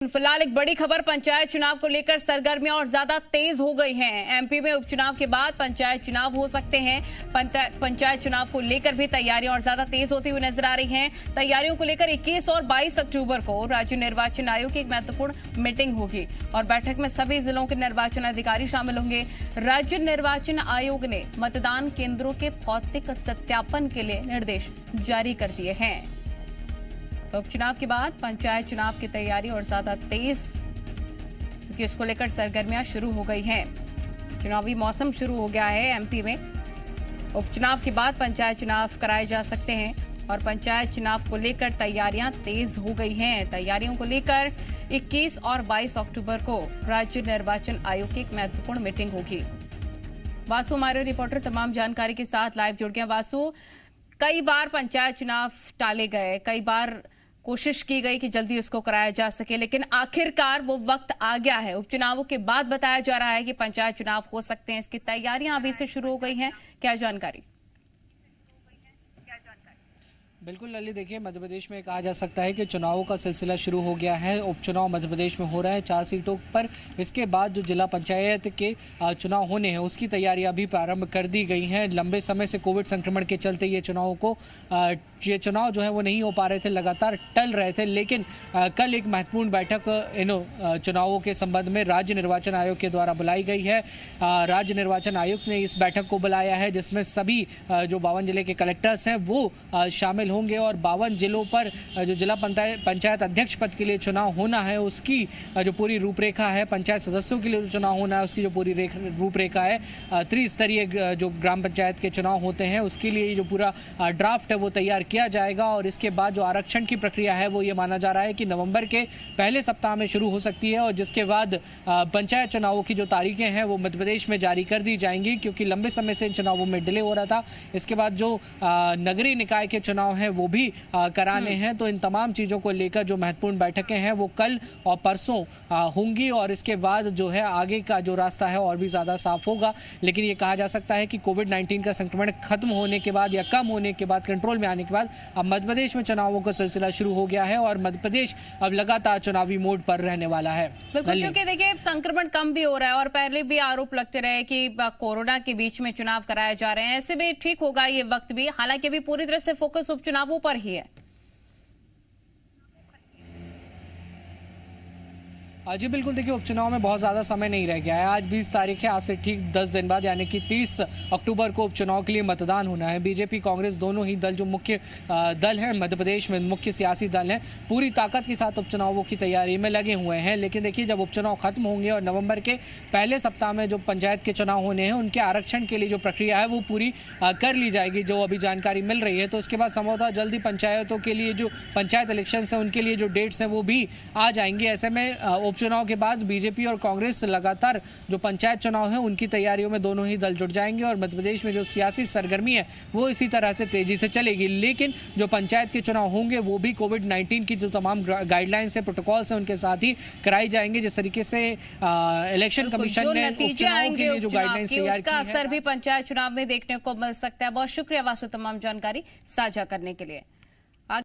फिलहाल एक बड़ी खबर पंचायत चुनाव को लेकर सरगर्मियां और ज्यादा तेज हो गई हैं। एमपी में उपचुनाव के बाद पंचायत चुनाव हो सकते हैं। पंचायत चुनाव को लेकर भी तैयारियां और ज्यादा तेज होती हुई नजर आ रही हैं। तैयारियों को लेकर 21 और 22 अक्टूबर को राज्य निर्वाचन आयोग की एक महत्वपूर्ण मीटिंग होगी और बैठक में सभी जिलों के निर्वाचन अधिकारी शामिल होंगे। राज्य निर्वाचन आयोग ने मतदान केंद्रों के भौतिक सत्यापन के लिए निर्देश जारी कर दिए हैं। तो उपचुनाव के बाद पंचायत चुनाव की तैयारी और ज्यादा तेज, क्योंकि इसको लेकर सरगर्मियां शुरू हो गई हैं। चुनावी मौसम शुरू हो गया है एमपी में। उपचुनाव के बाद पंचायत चुनाव कराए जा सकते हैं और पंचायत चुनाव को लेकर तैयारियां तेज हो गई हैं। तैयारियों को लेकर 21 और 22 अक्टूबर को राज्य निर्वाचन आयोग की एक महत्वपूर्ण मीटिंग होगी। वासु हमारे रिपोर्टर तमाम जानकारी के साथ लाइव जुड़ गए। वासु, कई बार पंचायत चुनाव टाले गए, कई बार कोशिश की गई कि जल्दी उसको कराया जा सके, लेकिन आखिरकार वो वक्त आ गया है। उपचुनावों के बाद बताया जा रहा है कि पंचायत चुनाव हो सकते हैं। इसकी तैयारियां अभी से शुरू हो गई हैं, क्या जानकारी? बिल्कुल ललित, देखिए मध्य प्रदेश में कहा जा सकता है कि चुनावों का सिलसिला शुरू हो गया है। उपचुनाव मध्य प्रदेश में हो रहा है 4 सीटों पर। इसके बाद जो जिला पंचायत के चुनाव होने हैं उसकी तैयारियां भी प्रारंभ कर दी गई हैं। लंबे समय से कोविड संक्रमण के चलते ये चुनाव जो है वो नहीं हो पा रहे थे, लगातार टल रहे थे। लेकिन कल एक महत्वपूर्ण बैठक इन चुनावों के संबंध में राज्य निर्वाचन आयोग के द्वारा बुलाई गई है। राज्य निर्वाचन आयुक्त ने इस बैठक को बुलाया है, जिसमें सभी जो 52 जिले के कलेक्टर्स हैं वो शामिल होंगे और 52 जिलों पर जो जिला पंचायत अध्यक्ष पद के लिए चुनाव होना है उसकी जो पूरी रूपरेखा है, पंचायत सदस्यों के लिए जो चुनाव होना है उसकी जो पूरी रूपरेखा है, त्रिस्तरीय जो ग्राम पंचायत के चुनाव होते हैं उसके लिए जो पूरा ड्राफ्ट है वो तैयार किया जाएगा। और इसके बाद जो आरक्षण की प्रक्रिया है वो ये माना जा रहा है कि नवंबर के पहले सप्ताह में शुरू हो सकती है और जिसके बाद पंचायत चुनावों की जो तारीखें हैं वो मध्य प्रदेश में जारी कर दी जाएंगी, क्योंकि लंबे समय से इन चुनावों में डिले हो रहा था। इसके बाद जो नगरीय निकाय के चुनाव हैं वो भी कराने हैं। तो इन तमाम चीज़ों को लेकर जो महत्वपूर्ण बैठकें हैं वो कल और परसों होंगी और इसके बाद जो है आगे का जो रास्ता है और भी ज़्यादा साफ होगा। लेकिन ये कहा जा सकता है कि कोविड-19 का संक्रमण खत्म होने के बाद या कम होने के बाद, कंट्रोल में आने के बाद अब मध्य प्रदेश में चुनावों का सिलसिला शुरू हो गया है और मध्य प्रदेश अब लगातार चुनावी मोड पर रहने वाला है। बिल्कुल, क्योंकि देखिए संक्रमण कम भी हो रहा है और पहले भी आरोप लगते रहे कि कोरोना के बीच में चुनाव कराए जा रहे हैं। ऐसे में ठीक होगा ये वक्त भी, हालांकि अभी पूरी तरह से फोकस उपचुनावों पर ही है। जी बिल्कुल, देखिए उपचुनाव में बहुत ज़्यादा समय नहीं रह गया है। आज 20 तारीख है, आज से ठीक 10 दिन बाद यानी कि 30 अक्टूबर को उपचुनाव के लिए मतदान होना है। बीजेपी कांग्रेस दोनों ही दल जो मुख्य दल हैं मध्य प्रदेश में, मुख्य सियासी दल हैं, पूरी ताकत के साथ उपचुनावों की तैयारी में लगे हुए हैं। लेकिन देखिए जब उपचुनाव खत्म होंगे और नवंबर के पहले सप्ताह में जो पंचायत के चुनाव होने हैं उनके आरक्षण के लिए जो प्रक्रिया है वो पूरी कर ली जाएगी, जो अभी जानकारी मिल रही है। तो उसके बाद संभवतः जल्दी पंचायतों के लिए जो पंचायत इलेक्शन हैं उनके लिए जो डेट्स हैं वो भी आ जाएंगी। ऐसे में चुनाव के बाद बीजेपी और कांग्रेस लगातार जो पंचायत चुनाव है उनकी तैयारियों में दोनों ही दल जुट जाएंगे और मध्य प्रदेश में जो सियासी सरगर्मी है वो इसी तरह से तेजी से चलेगी। लेकिन जो पंचायत के चुनाव होंगे वो भी कोविड-19 की जो तमाम गाइडलाइंस है, प्रोटोकॉल्स हैं, उनके साथ ही कराई जाएंगे। जिस तरीके से इलेक्शन कमीशन ने नतीजे आएंगे जो गाइडलाइंस तैयार की उसका असर भी पंचायत चुनाव में देखने को मिल सकता है। बहुत शुक्रिया वासु तमाम जानकारी साझा करने के लिए।